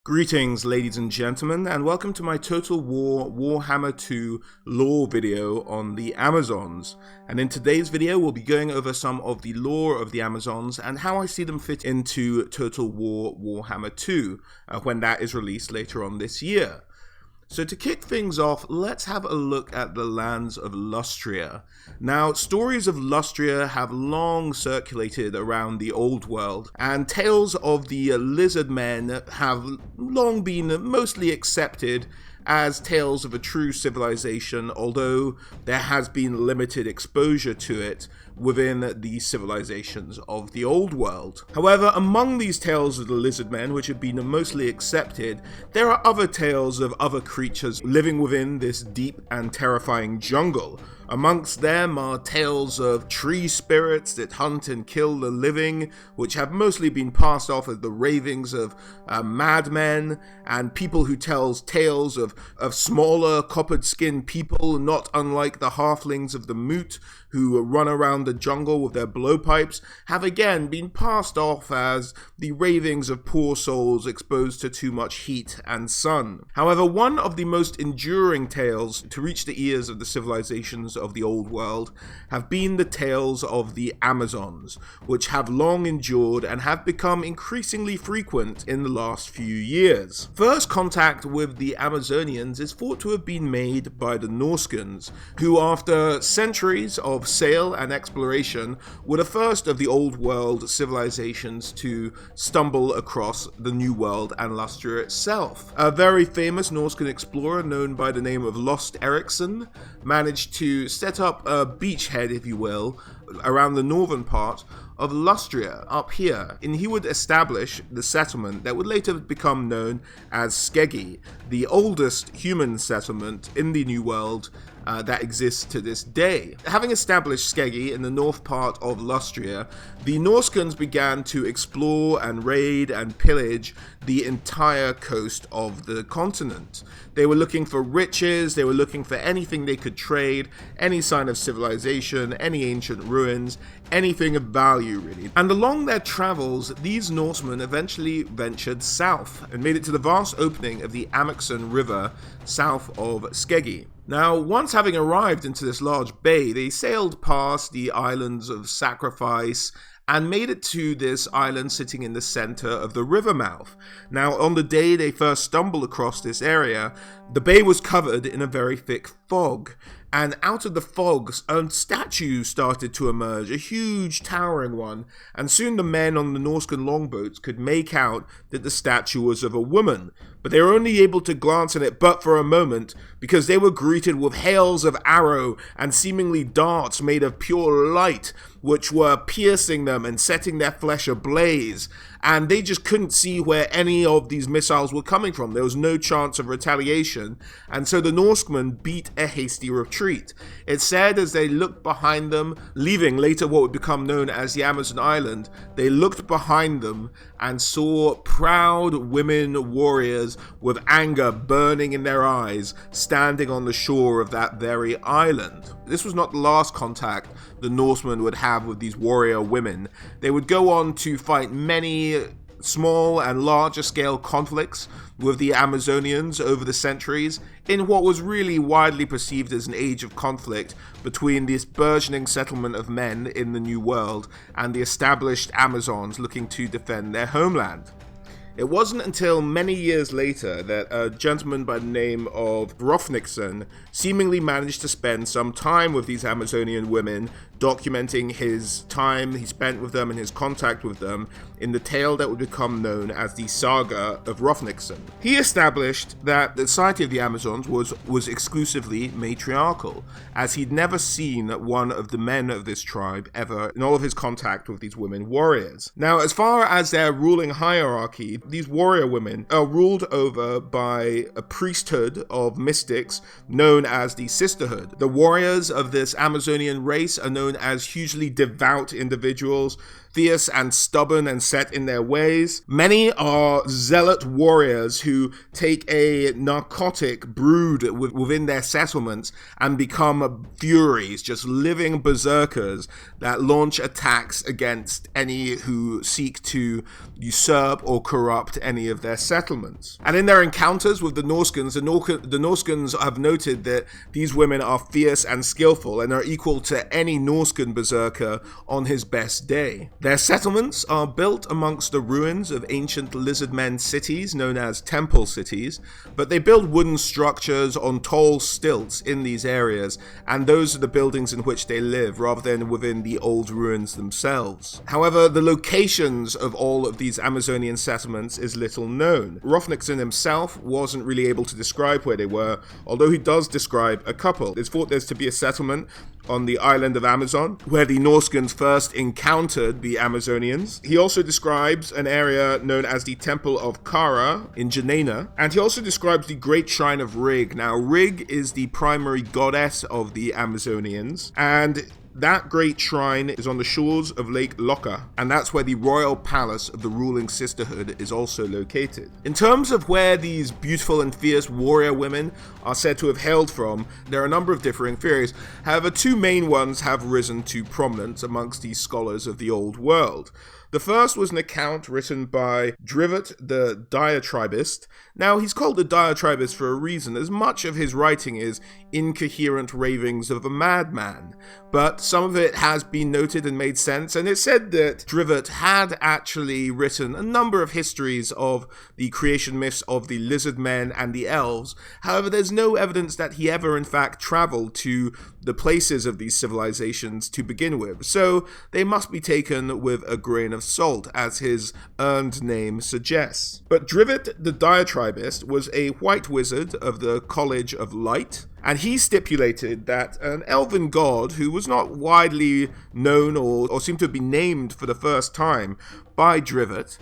Greetings, ladies and gentlemen, and welcome to my Total War Warhammer 2 lore video on the Amazons. And in today's video, we'll be going over some of the lore of the Amazons and how I see them fit into Total War Warhammer 2 when that is released later on this year. So to kick things off, let's have a look at the lands of Lustria. Now, stories of Lustria have long circulated around the old world, and tales of the lizard men have long been mostly accepted as tales of a true civilization, although there has been limited exposure to it within the civilizations of the old world. However, among these tales of the lizard men, which have been mostly accepted, there are other tales of other creatures living within this deep and terrifying jungle. Amongst them are tales of tree spirits that hunt and kill the living, which have mostly been passed off as the ravings of madmen, and people who tell tales of smaller coppered-skinned people, not unlike the halflings of the Moot, who run around the jungle with their blowpipes, have again been passed off as the ravings of poor souls exposed to too much heat and sun. However, one of the most enduring tales to reach the ears of the civilizations of the old world have been the tales of the Amazons, which have long endured and have become increasingly frequent in the last few years. First contact with the Amazonians is thought to have been made by the Norskans, who after centuries of sail and exploration were the first of the old world civilizations to stumble across the New World and Lustria itself. A very famous Norscan explorer known by the name of Lost Eriksson managed to set up a beachhead, if you will, around the northern part of Lustria up here, and he would establish the settlement that would later become known as Skeggi, the oldest human settlement in the New World that exists to this day. Having established Skeggi in the north part of Lustria, the Norskans began to explore and raid and pillage the entire coast of the continent. They were looking for riches, they were looking for anything they could trade, any sign of civilization, any ancient ruins, anything of value really. And along their travels, these Norsemen eventually ventured south and made it to the vast opening of the Amazon River south of Skeggi. Now, once having arrived into this large bay, they sailed past the islands of Sacrifice and made it to this island sitting in the center of the river mouth. Now, on the day they first stumbled across this area, the bay was covered in a very thick fog. And out of the fog, a statue started to emerge, a huge towering one, and soon the men on the Norscan longboats could make out that the statue was of a woman. But they were only able to glance at it but for a moment, because they were greeted with hails of arrow and seemingly darts made of pure light, which were piercing them and setting their flesh ablaze. And they just couldn't see where any of these missiles were coming from. There was no chance of retaliation, and so the Norsemen beat a hasty retreat. It said as they looked behind them, leaving later what would become known as the Amazon Island, they looked behind them and saw proud women warriors with anger burning in their eyes, standing on the shore of that very island. This was not the last contact the Norsemen would have with these warrior women. They would go on to fight many small and larger scale conflicts with the Amazonians over the centuries in what was really widely perceived as an age of conflict between this burgeoning settlement of men in the New World and the established Amazons looking to defend their homeland. It wasn't until many years later that a gentleman by the name of Rofnickson seemingly managed to spend some time with these Amazonian women, documenting his time he spent with them and his contact with them in the tale that would become known as the Saga of Rofnickson. He established that the society of the Amazons was exclusively matriarchal, as he'd never seen one of the men of this tribe ever in all of his contact with these women warriors. Now, as far as their ruling hierarchy, these warrior women are ruled over by a priesthood of mystics known as the Sisterhood. The warriors of this Amazonian race are known as hugely devout individuals, fierce and stubborn and set in their ways. Many are zealot warriors who take a narcotic brewed within their settlements and become furies, just living berserkers that launch attacks against any who seek to usurp or corrupt any of their settlements. And in their encounters with the Norskins, the Norskins have noted that these women are fierce and skillful and are equal to any Norskin berserker on his best day. Their settlements are built amongst the ruins of ancient lizardmen cities known as temple cities, but they build wooden structures on tall stilts in these areas, and those are the buildings in which they live rather than within the old ruins themselves. However, the locations of all of these Amazonian settlements is little known. Rofnixon himself wasn't really able to describe where they were, although he does describe a couple. It's thought there's to be a settlement on the island of Amazon, where the Norskins first encountered the Amazonians. He also describes an area known as the Temple of Kara in Janaina, and he also describes the Great Shrine of Rig. Now, Rig is the primary goddess of the Amazonians, and that great shrine is on the shores of Lake Loka, and that's where the royal palace of the ruling Sisterhood is also located. In terms of where these beautiful and fierce warrior women are said to have hailed from, there are a number of differing theories. However, two main ones have risen to prominence amongst these scholars of the old world. The first was an account written by Drivet the Diatribist. Now, he's called a diatribist for a reason, as much of his writing is incoherent ravings of a madman. But some of it has been noted and made sense, and it's said that Drivet had actually written a number of histories of the creation myths of the lizard men and the elves. However, there's no evidence that he ever in fact traveled to the places of these civilizations to begin with, so they must be taken with a grain of salt, as his earned name suggests. But Drivet the Diatribist was a white wizard of the College of Light, and he stipulated that an elven god who was not widely known or seemed to be named for the first time by Drivet,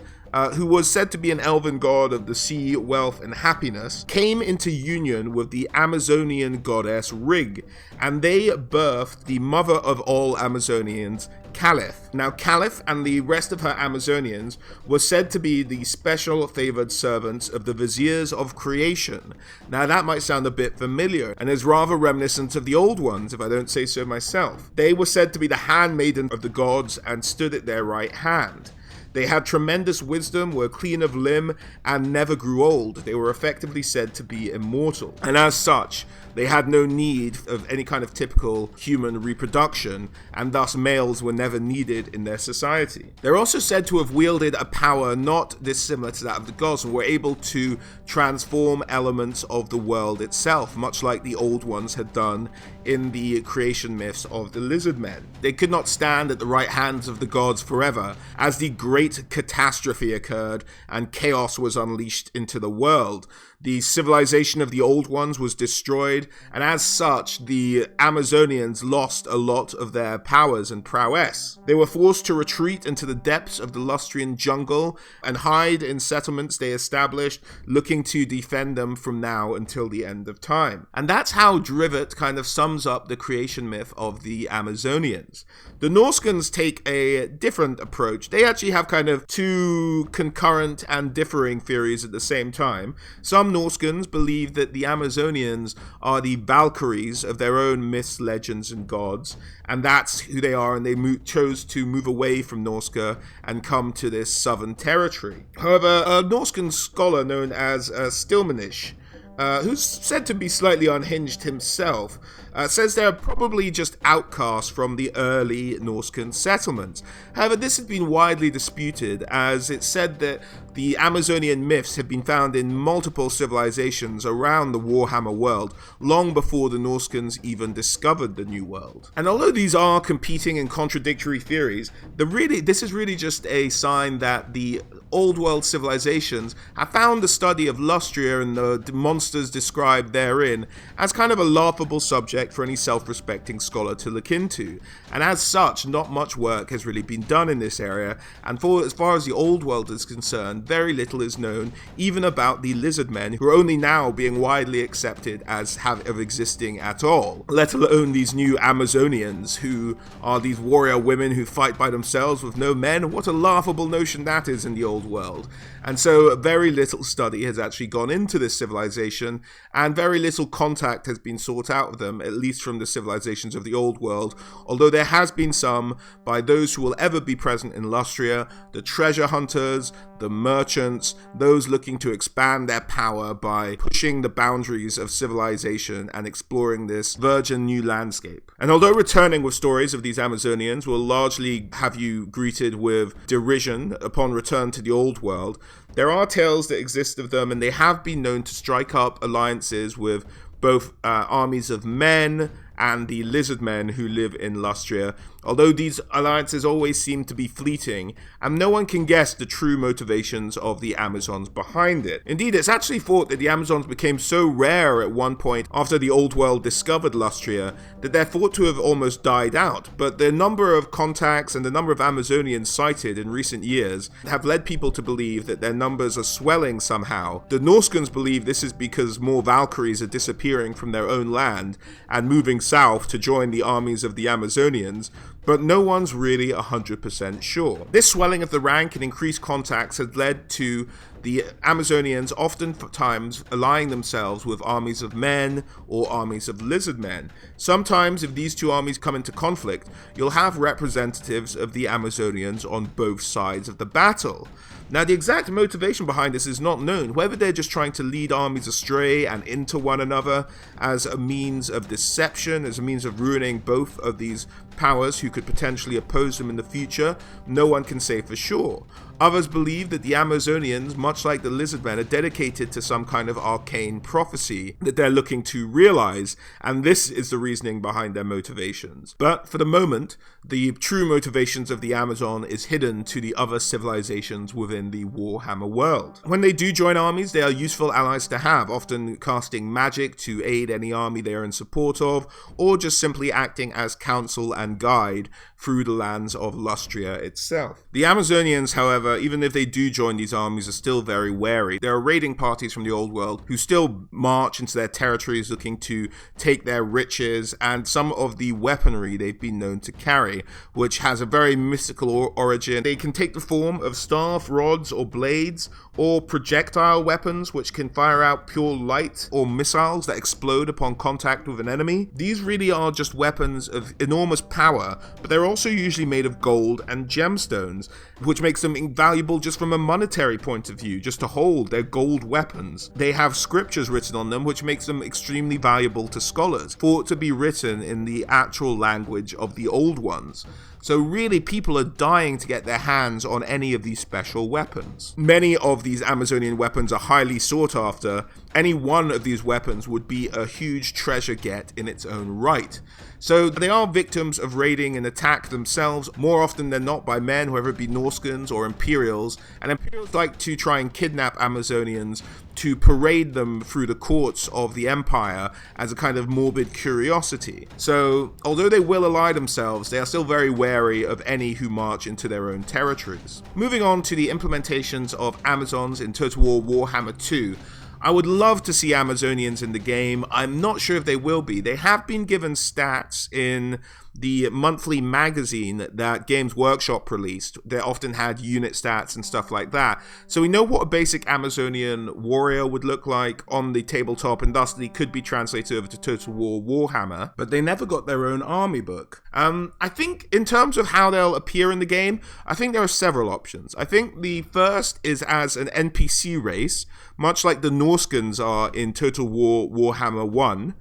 who was said to be an elven god of the sea, wealth, and happiness, came into union with the Amazonian goddess Rig, and they birthed the mother of all Amazonians, Caliph. Now, Caliph and the rest of her Amazonians were said to be the special favored servants of the viziers of creation. Now, that might sound a bit familiar, and is rather reminiscent of the old ones, if I don't say so myself. They were said to be the handmaiden of the gods and stood at their right hand. They had tremendous wisdom, were clean of limb, and never grew old. They were effectively said to be immortal. And as such, they had no need of any kind of typical human reproduction, and thus males were never needed in their society. They're also said to have wielded a power not dissimilar to that of the gods, and were able to transform elements of the world itself, much like the old ones had done in the creation myths of the lizard men. They could not stand at the right hands of the gods forever, as the great catastrophe occurred and chaos was unleashed into the world. The civilization of the old ones was destroyed, and as such, the Amazonians lost a lot of their powers and prowess. They were forced to retreat into the depths of the Lustrian jungle and hide in settlements they established, looking to defend them from now until the end of time. And that's how Drivet kind of sums up the creation myth of the Amazonians. The Norskins take a different approach. They actually have kind of two concurrent and differing theories at the same time. Some Norskins believe that the Amazonians are the Valkyries of their own myths, legends, and gods, and that's who they are, and they chose to move away from Norska and come to this southern territory. However, a Norskan scholar known as Stilmanish, who's said to be slightly unhinged himself, says they're probably just outcasts from the early Norskan settlements. However, this has been widely disputed, as it's said that the Amazonian myths have been found in multiple civilizations around the Warhammer world, long before the Norskins even discovered the New World. And although these are competing and contradictory theories, this is really just a sign that the old world civilizations have found the study of Lustria and the monsters described therein as kind of a laughable subject subject for any self-respecting scholar to look into. And as such, not much work has really been done in this area, and as far as the old world is concerned, very little is known even about the lizard men, who are only now being widely accepted as of existing at all, let alone these new Amazonians, who are these warrior women who fight by themselves with no men. What a laughable notion that is in the old world. And so very little study has actually gone into this civilization, and very little contact has been sought out of them, at least from the civilizations of the old world, although there has been some by those who will ever be present in Lustria, the treasure hunters, the merchants, those looking to expand their power by pushing the boundaries of civilization and exploring this virgin new landscape. And although returning with stories of these Amazonians will largely have you greeted with derision upon return to the old world, there are tales that exist of them, and they have been known to strike up alliances with both armies of men and the lizard men who live in Lustria, although these alliances always seem to be fleeting, and no one can guess the true motivations of the Amazons behind it. Indeed, it's actually thought that the Amazons became so rare at one point after the old world discovered Lustria that they're thought to have almost died out, but the number of contacts and the number of Amazonians sighted in recent years have led people to believe that their numbers are swelling somehow. The Norskans believe this is because more Valkyries are disappearing from their own land and moving south to join the armies of the Amazonians, but no one's really 100% sure. This swelling of the rank and increased contacts has led to the Amazonians oftentimes allying themselves with armies of men or armies of lizard men. Sometimes, if these two armies come into conflict, you'll have representatives of the Amazonians on both sides of the battle. Now, the exact motivation behind this is not known, whether they're just trying to lead armies astray and into one another as a means of deception, as a means of ruining both of these powers who could potentially oppose them in the future. No one can say for sure. Others believe that the Amazonians, much like the lizard men, are dedicated to some kind of arcane prophecy that they're looking to realize, and this is the reasoning behind their motivations. But for the moment, the true motivations of the Amazon is hidden to the other civilizations within the Warhammer world. When they do join armies, they are useful allies to have, often casting magic to aid any army they are in support of, or just simply acting as counsel and guide through the lands of Lustria itself. The Amazonians, however, even if they do join these armies, are still very wary. There are raiding parties from the old world who still march into their territories looking to take their riches and some of the weaponry they've been known to carry, which has a very mystical origin. They can take the form of staff, rods, or blades, or projectile weapons which can fire out pure light, or missiles that explode upon contact with an enemy. These really are just weapons of enormous power, but they're also usually made of gold and gemstones, which makes them invaluable just from a monetary point of view, just to hold their gold weapons. They have scriptures written on them, which makes them extremely valuable to scholars, thought to be written in the actual language of the old ones. So really, people are dying to get their hands on any of these special weapons. Many of these Amazonian weapons are highly sought after. Any one of these weapons would be a huge treasure get in its own right. So they are victims of raiding and attack themselves, more often than not by men, whether it be Norskans or Imperials, and Imperials like to try and kidnap Amazonians to parade them through the courts of the Empire as a kind of morbid curiosity. So, although they will ally themselves, they are still very wary of any who march into their own territories. Moving on to the implementations of Amazons in Total War Warhammer 2, I would love to see Amazonians in the game. I'm not sure if they will be. They have been given stats in the monthly magazine that Games Workshop released. They often had unit stats and stuff like that. So we know what a basic Amazonian warrior would look like on the tabletop, and thusly could be translated over to Total War Warhammer, but they never got their own army book. I think in terms of how they'll appear in the game, I think there are several options. I think the first is as an NPC race, much like the Norskans are in Total War Warhammer 1,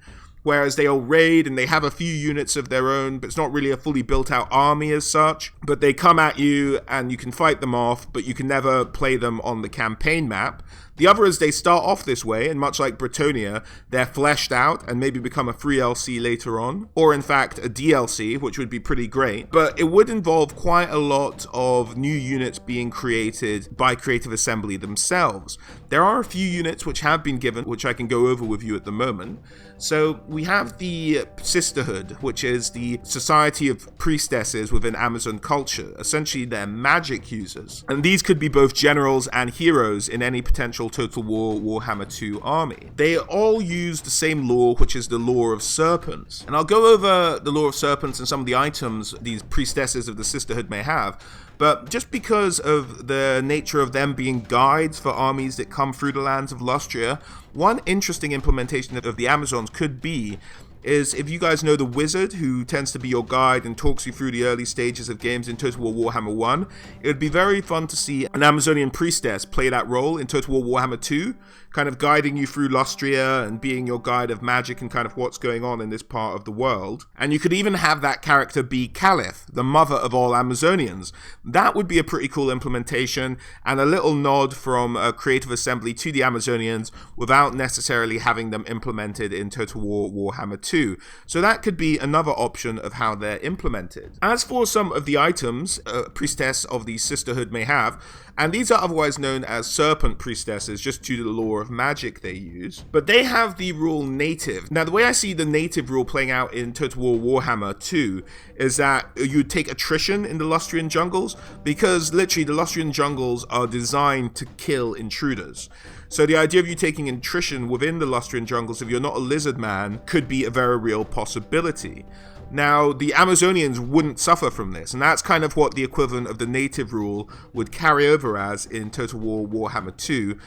whereas they'll raid and they have a few units of their own, but it's not really a fully built out army as such. But they come at you and you can fight them off, but you can never play them on the campaign map. The other is they start off this way, and much like Bretonia, they're fleshed out and maybe become a free LC later on, or in fact a DLC, which would be pretty great. But it would involve quite a lot of new units being created by Creative Assembly themselves. There are a few units which have been given, which I can go over with you at the moment. So we have the Sisterhood, which is the society of priestesses within Amazon culture. Essentially, they're magic users. And these could be both generals and heroes in any potential Total War Warhammer 2 army. They all use the same lore, which is the lore of serpents. And I'll go over the lore of serpents and some of the items these priestesses of the Sisterhood may have. But just because of the nature of them being guides for armies that come through the lands of Lustria, one interesting implementation of the Amazons could be is if you guys know the wizard who tends to be your guide and talks you through the early stages of games in Total War Warhammer 1, it would be very fun to see an Amazonian priestess play that role in Total War Warhammer 2, kind of guiding you through Lustria and being your guide of magic and kind of what's going on in this part of the world. And you could even have that character be Caliph, the mother of all Amazonians. That would be a pretty cool implementation and a little nod from Creative Assembly to the Amazonians without necessarily having them implemented in Total War Warhammer 2. So that could be another option of how they're implemented. As for some of the items a priestess of the Sisterhood may have, and these are otherwise known as serpent priestesses just due to the lore of magic they use, but they have the rule native. Now the way I see the native rule playing out in Total War Warhammer 2 is that you take attrition in the Lustrian jungles, because literally the Lustrian jungles are designed to kill intruders. So the idea of you taking attrition within the Lustrian jungles, if you're not a lizard man, could be a very real possibility. Now, the Amazonians wouldn't suffer from this, and that's kind of what the equivalent of the native rule would carry over as in Total War Warhammer 2,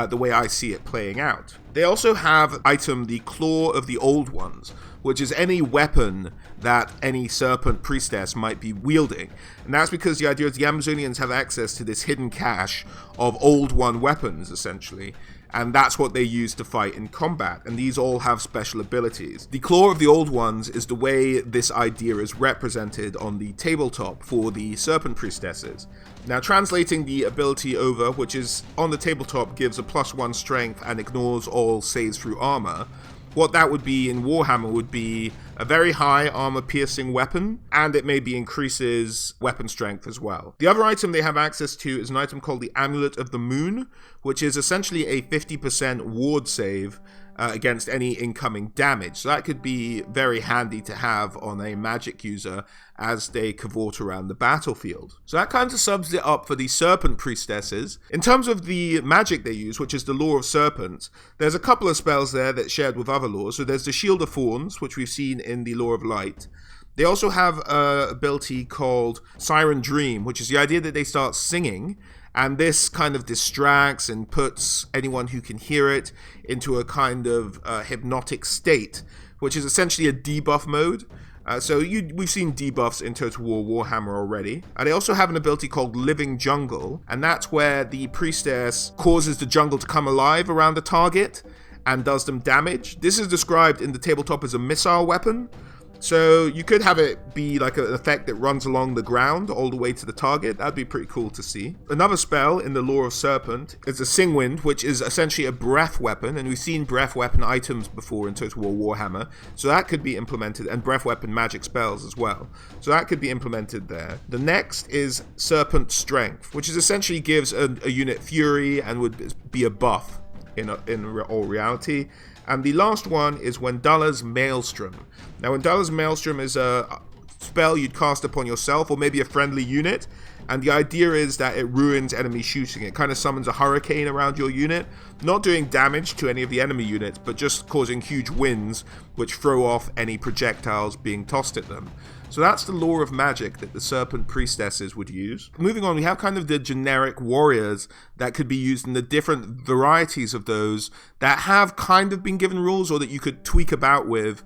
the way I see it playing out. They also have item the Claw of the Old Ones, which is any weapon that any serpent priestess might be wielding. And that's because the idea is the Amazonians have access to this hidden cache of Old One weapons, essentially. And that's what they use to fight in combat, and these all have special abilities. The Claw of the Old Ones is the way this idea is represented on the tabletop for the Serpent Priestesses. Now, translating the ability over, which is on the tabletop, gives a +1 strength and ignores all saves through armor. What that would be in Warhammer would be a very high armor-piercing weapon, and it maybe increases weapon strength as well. The other item they have access to is an item called the Amulet of the Moon, which is essentially a 50% ward save against any incoming damage. So that could be very handy to have on a magic user as they cavort around the battlefield. So that kind of subs it up for the Serpent Priestesses. In terms of the magic they use, which is the Lore of Serpents, there's a couple of spells there that's shared with other lores. So there's the Shield of Thorns, which we've seen in the Lore of Light. They also have an ability called Siren Dream, which is the idea that they start singing, and this kind of distracts and puts anyone who can hear it into a kind of hypnotic state, which is essentially a debuff mode. We've seen debuffs in Total War Warhammer already. They also have an ability called Living Jungle, and that's where the priestess causes the jungle to come alive around the target and does them damage. This is described in the tabletop as a missile weapon. So you could have it be like an effect that runs along the ground all the way to the target. That'd be pretty cool to see. Another spell in the Lore of Serpent is the Sing Wind, which is essentially a breath weapon, and we've seen breath weapon items before in Total War Warhammer, so that could be implemented, and breath weapon magic spells as well. So that could be implemented there. The next is Serpent Strength, which is essentially gives a unit fury and would be a buff in all reality. And the last one is Wendala's Maelstrom. Now, Wendala's Maelstrom is a spell you'd cast upon yourself or maybe a friendly unit, and the idea is that it ruins enemy shooting. It kind of summons a hurricane around your unit, not doing damage to any of the enemy units, but just causing huge winds which throw off any projectiles being tossed at them. So that's the lore of magic that the Serpent Priestesses would use. Moving on, we have kind of the generic warriors that could be used in the different varieties of those that have kind of been given rules or that you could tweak about with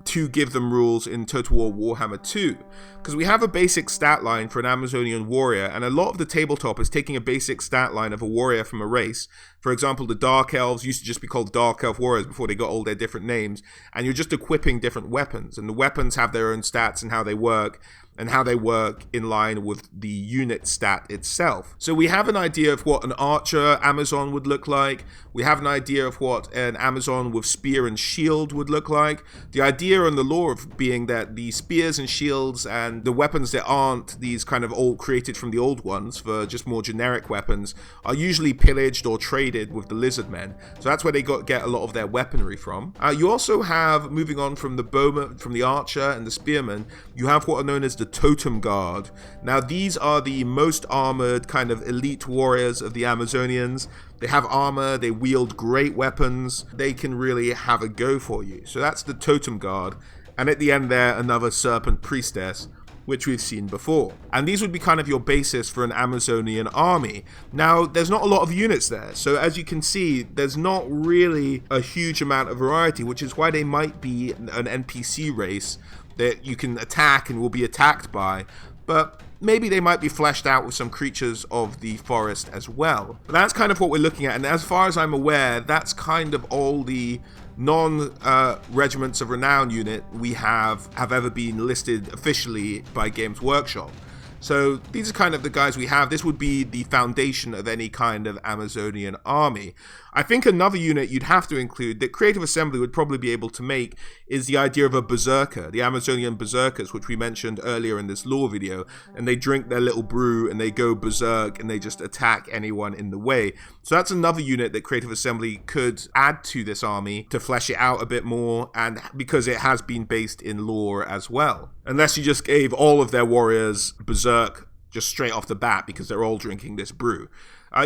to give them rules in Total War Warhammer 2. Because we have a basic stat line for an Amazonian warrior, and a lot of the tabletop is taking a basic stat line of a warrior from a race. For example, the Dark Elves used to just be called Dark Elf Warriors before they got all their different names, and you're just equipping different weapons, and the weapons have their own stats and how they work, and how they work in line with the unit stat itself. So we have an idea of what an archer Amazon would look like. We have an idea of what an Amazon with spear and shield would look like. The idea and the lore of being that the spears and shields and the weapons that aren't these kind of old created from the old ones for just more generic weapons are usually pillaged or traded with the lizard men. So that's where they get a lot of their weaponry from. You also have, moving on from the bowman, from the archer and the spearman, you have what are known as the totem guard. Now these are the most armored kind of elite warriors of the Amazonians. They have armor, they wield great weapons, they can really have a go for you. So that's the totem guard. And at the end there, another serpent priestess, which we've seen before. And these would be kind of your basis for an Amazonian army. Now, there's not a lot of units there, so as you can see, there's not really a huge amount of variety, which is why they might be an NPC race that you can attack and will be attacked by, but maybe they might be fleshed out with some creatures of the forest as well. But that's kind of what we're looking at, and as far as I'm aware, that's kind of all the non-Regiments of Renown unit we have ever been listed officially by Games Workshop. So these are kind of the guys we have. This would be the foundation of any kind of Amazonian army. I think another unit you'd have to include that Creative Assembly would probably be able to make is the idea of a berserker, the Amazonian berserkers, which we mentioned earlier in this lore video, and they drink their little brew and they go berserk and they just attack anyone in the way. So that's another unit that Creative Assembly could add to this army to flesh it out a bit more, and because it has been based in lore as well. Unless you just gave all of their warriors berserk just straight off the bat because they're all drinking this brew.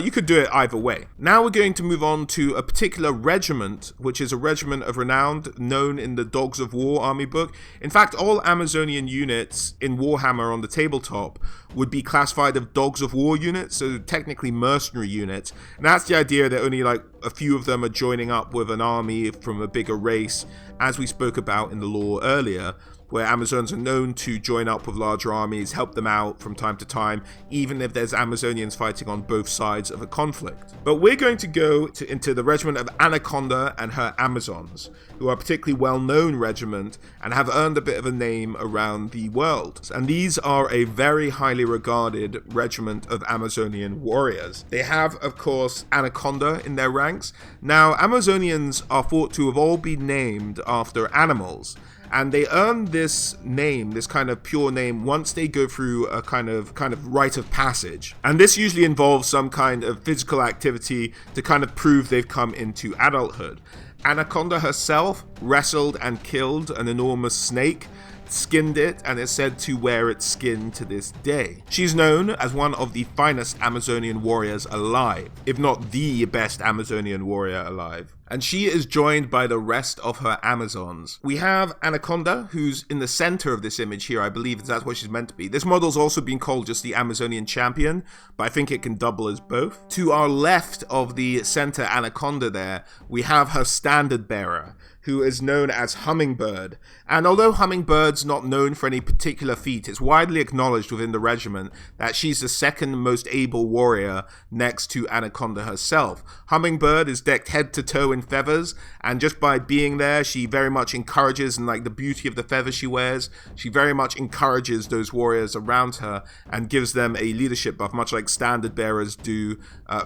You could do it either way. Now we're going to move on to a particular regiment, which is a regiment of renown known in the Dogs of War army book. In fact, all Amazonian units in Warhammer on the tabletop would be classified as Dogs of War units, so technically mercenary units. And that's the idea that only like a few of them are joining up with an army from a bigger race, as we spoke about in the lore earlier, where Amazons are known to join up with larger armies, help them out from time to time, even if there's Amazonians fighting on both sides of a conflict. But we're going to go into the regiment of Anaconda and her Amazons, who are a particularly well-known regiment and have earned a bit of a name around the world. And these are a very highly regarded regiment of Amazonian warriors. They have, of course, Anaconda in their ranks. Now, Amazonians are thought to have all been named after animals. And they earn this name, this kind of pure name, once they go through a kind of rite of passage. And this usually involves some kind of physical activity to kind of prove they've come into adulthood. Anaconda herself wrestled and killed an enormous snake, skinned it, and is said to wear its skin to this day. She's known as one of the finest Amazonian warriors alive, if not the best Amazonian warrior alive. And she is joined by the rest of her Amazons. We have Anaconda, who's in the center of this image here. I believe that's what she's meant to be. This model's also been called just the Amazonian champion, but I think it can double as both. To our left of the center Anaconda there, we have her standard bearer, who is known as Hummingbird. And although Hummingbird's not known for any particular feat, it's widely acknowledged within the regiment that she's the second most able warrior next to Anaconda herself. Hummingbird is decked head to toe in feathers, and just by being there, she very much encourages, and like the beauty of the feathers she wears, she very much encourages those warriors around her and gives them a leadership buff, much like standard bearers do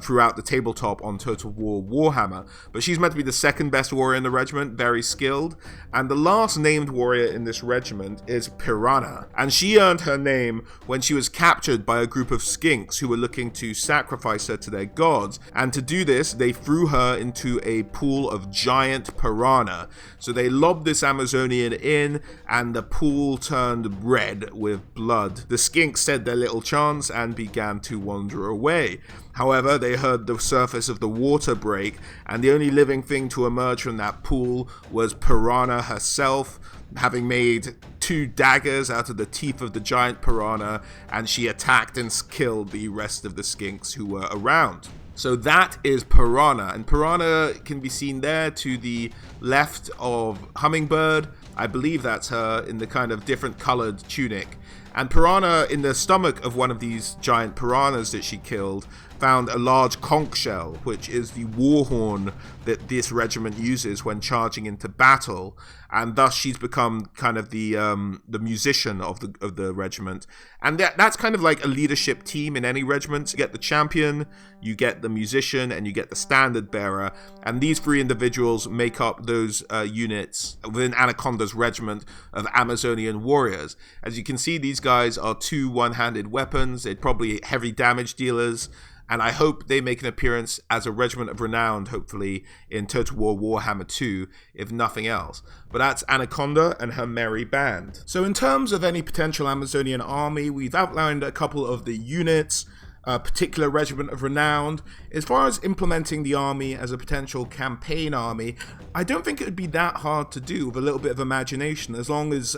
throughout the tabletop on Total War Warhammer. But she's meant to be the second best warrior in the regiment, very skilled. And the last named warrior in this regiment is Piranha, and she earned her name when she was captured by a group of skinks who were looking to sacrifice her to their gods. And to do this, they threw her into a pool of giant piranha. So they lobbed this Amazonian in, and the pool turned red with blood. The skinks said their little chants and began to wander away. However, they heard the surface of the water break, and the only living thing to emerge from that pool was Piranha herself, having made 2 daggers out of the teeth of the giant piranha, and she attacked and killed the rest of the skinks who were around. So that is Piranha, and Piranha can be seen there to the left of Hummingbird. I believe that's her in the kind of different colored tunic. And Piranha, in the stomach of one of these giant piranhas that she killed, found a large conch shell, which is the war horn that this regiment uses when charging into battle, and thus she's become kind of the musician of the regiment. And that's kind of like a leadership team in any regiment. You get the champion, you get the musician, and you get the standard bearer, and these three individuals make up those units within Anaconda's regiment of Amazonian warriors. As you can see, these guys are two one-handed weapons. They're probably heavy damage dealers, and I hope they make an appearance as a regiment of renown, hopefully, in Total War Warhammer 2, if nothing else. But that's Anaconda and her merry band. So in terms of any potential Amazonian army, we've outlined a couple of the units, a particular regiment of renown. As far as implementing the army as a potential campaign army, I don't think it would be that hard to do with a little bit of imagination, as long as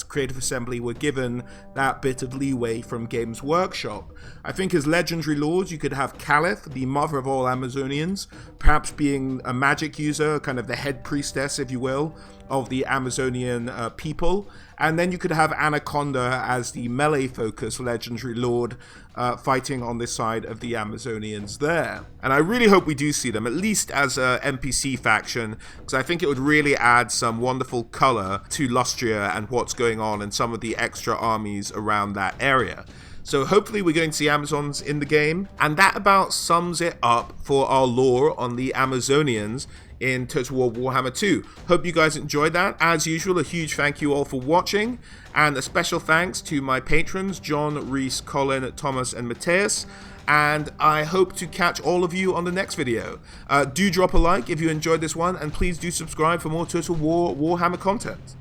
Creative Assembly were given that bit of leeway from Games Workshop. I think as legendary lords, you could have Caliph, the mother of all Amazonians, perhaps being a magic user, kind of the head priestess, if you will, of the Amazonian people. And then you could have Anaconda as the melee-focused legendary lord fighting on this side of the Amazonians there. And I really hope we do see them, at least as a NPC faction, because I think it would really add some wonderful color to Lustria and what's going on in some of the extra armies around that area. So hopefully we're going to see Amazons in the game, and that about sums it up for our lore on the Amazonians in Total War Warhammer 2. Hope you guys enjoyed that. As usual, a huge thank you all for watching, and a special thanks to my patrons, John, Reese, Colin, Thomas, and Mateus. And I hope to catch all of you on the next video. Do drop a like if you enjoyed this one, and please do subscribe for more Total War Warhammer content.